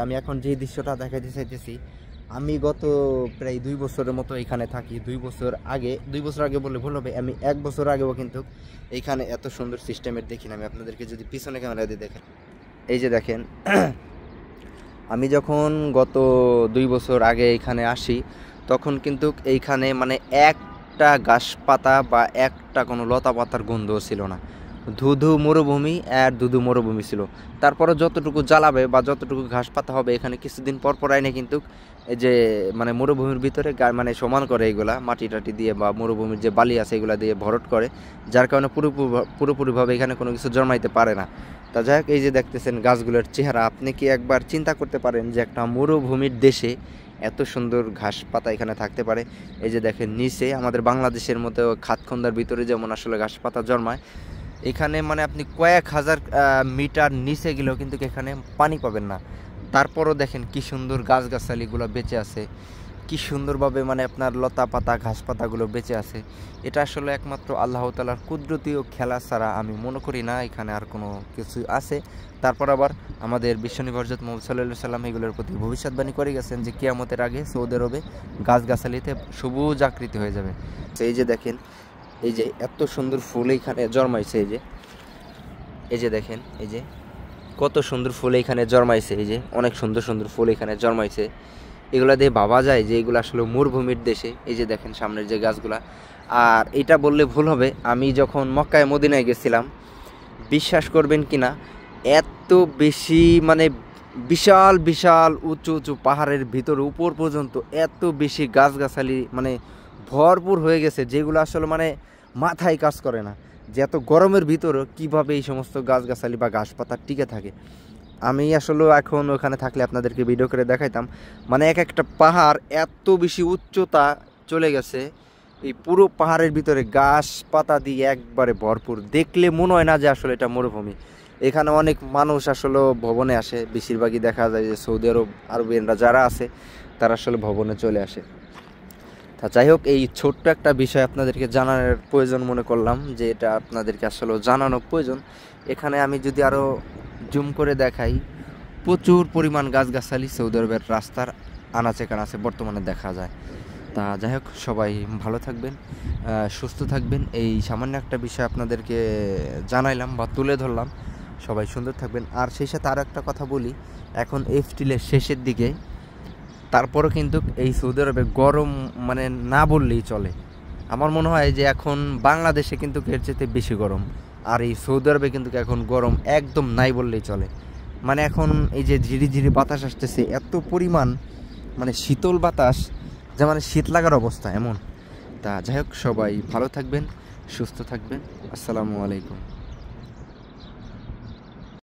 আমি এখন যে দৃশ্যটা দেখাতে চাইতেছি, আমি গত প্রায় 2 বছরের মতো এখানে থাকি। 2 বছর আগে বললে ভুল হবে, আমি 1 বছর আগেও কিন্তু এইখানে এত সুন্দর সিস্টেমের দেখিনি। আমি আপনাদেরকে যদি পিছনে ক্যামেরা দিয়ে দেখেন, এই যে দেখেন, আমি যখন গত 2 বছর আগে এখানে আসি, তখন কিন্তু এইখানে মানে একটা গাছ পাতা বা একটা কোনো লতা পাতার গন্ধও ছিল না। ধুধু মরুভূমি আর ধুধু মরুভূমি ছিল। তারপরে যতটুকু জ্বালাবে বা যতটুকু ঘাস পাতা হবে, এখানে কিছুদিন পর পর আইনে কিন্তু এই যে মানে মরুভূমির ভিতরে মানে সমান করে এইগুলা মাটি টাটি দিয়ে, বা মরুভূমির যে বালি আছে এগুলা দিয়ে ভরট করে, যার কারণে পুরোপুরিভাবে এখানে কোনো কিছু জন্মাইতে পারে না। তা যাই হোক, এই যে দেখতেছেন গাছগুলোর চেহারা, আপনি কি একবার চিন্তা করতে পারেন যে একটা মরুভূমির দেশে এত সুন্দর ঘাস পাতা এখানে থাকতে পারে? এই যে দেখেন নিচে আমাদের বাংলাদেশের মতো খাতখন্দার ভিতরে যেমন আসলে ঘাস পাতা জন্মায়, এখানে মানে আপনি কয়েক হাজার মিটার নিচে গেলেও কিন্তু এখানে পানি পাবেন না। তারপরও দেখেন কি সুন্দর গাছগাছালিগুলো বেঁচে আছে, কি সুন্দরভাবে মানে আপনার লতা পাতা ঘাস পাতাগুলো বেঁচে আছে। এটা আসলে একমাত্র আল্লাহ তাআলার কুদরতীয় খেলা ছাড়া আমি মনে করি না এখানে আর কোনো কিছু আছে। তারপর আবার আমাদের বিশ্বনবী হযরত মুহাম্মদ সাল্লাল্লাহু আলাইহি সাল্লাম এগুলোর প্রতি ভবিষ্যৎবাণী করে গেছেন যে কিয়ামতের আগে সৌদি আরবে গাছগাছালিতে সবুজ আকৃতি হয়ে যাবে। এই যে দেখেন, এই যে এত সুন্দর ফুল এইখানে জন্মাইছে, এই যে দেখেন, এই যে কত সুন্দর ফুল এইখানে জন্মাইছে, এই যে অনেক সুন্দর সুন্দর ফুল এখানে জন্মাইছে। এগুলা দিয়ে ভাবা যায় যে এগুলো আসলে মরুভূমির দেশে। এই যে দেখেন সামনের যে গাছগুলা। আর এটা বললে ভুল হবে, আমি যখন মক্কায় মদিনায় গেছিলাম, বিশ্বাস করবেন কিনা, এত বেশি মানে বিশাল বিশাল উঁচু উঁচু পাহাড়ের ভিতরে উপর পর্যন্ত এত বেশি গাছগাছালি মানে ভরপুর হয়ে গেছে, যেগুলো আসলে মানে মাথায় কাজ করে না যে এত গরমের ভিতরে কিভাবে এই সমস্ত গাছগাছালি বা ঘাসপাতা টিকে থাকে। আমি আসলে এখন ওখানে থাকলে আপনাদেরকে ভিডিও করে দেখাইতাম। মানে এক একটা পাহাড় এত বেশি উচ্চতা চলে গেছে, এই পুরো পাহাড়ের ভিতরে গাছপাতা দিয়ে একবারে ভরপুর। দেখলে মনে হয় না যে আসলে এটা মরুভূমি। এখানে অনেক মানুষ আসলে ভবনে আসে, বেশিরভাগই দেখা যায় যে সৌদি আরবিয়ানরা যারা আছে তারা আসলে ভবনে চলে আসে। তা যাই হোক, এই ছোট্ট একটা বিষয় আপনাদেরকে জানানোর প্রয়োজন মনে করলাম, যে এটা আপনাদেরকে আসলে জানানো প্রয়োজন। এখানে আমি যদি আরও জুম করে দেখাই, প্রচুর পরিমাণ গাছগাছালি সৌদি আরবের রাস্তার আনাচে কানাচে বর্তমানে দেখা যায়। তা যাই হোক, সবাই ভালো থাকবেন, সুস্থ থাকবেন। এই সামান্য একটা বিষয় আপনাদেরকে জানাইলাম বা তুলে ধরলাম। সবাই সুন্দর থাকবেন। আর সেই সাথে আরও একটা কথা বলি, এখন এপ্রিলের শেষের দিকে, তারপরও কিন্তু এই সৌদি আরবে গরম মানে না বললেই চলে। আমার মনে হয় যে এখন বাংলাদেশে কিন্তু এর চেয়ে বেশি গরম, আর এই সৌদি আরবে কিন্তু এখন গরম একদম নাই বললেই চলে। মানে এখন এই যে ঝিরি ঝিরি বাতাস আসতেছে, এত পরিমাণ মানে শীতল বাতাস, যে মানে শীত লাগার অবস্থা এমন। তা যাই হোক, সবাই ভালো থাকবেন, সুস্থ থাকবেন। আসসালামু আলাইকুম।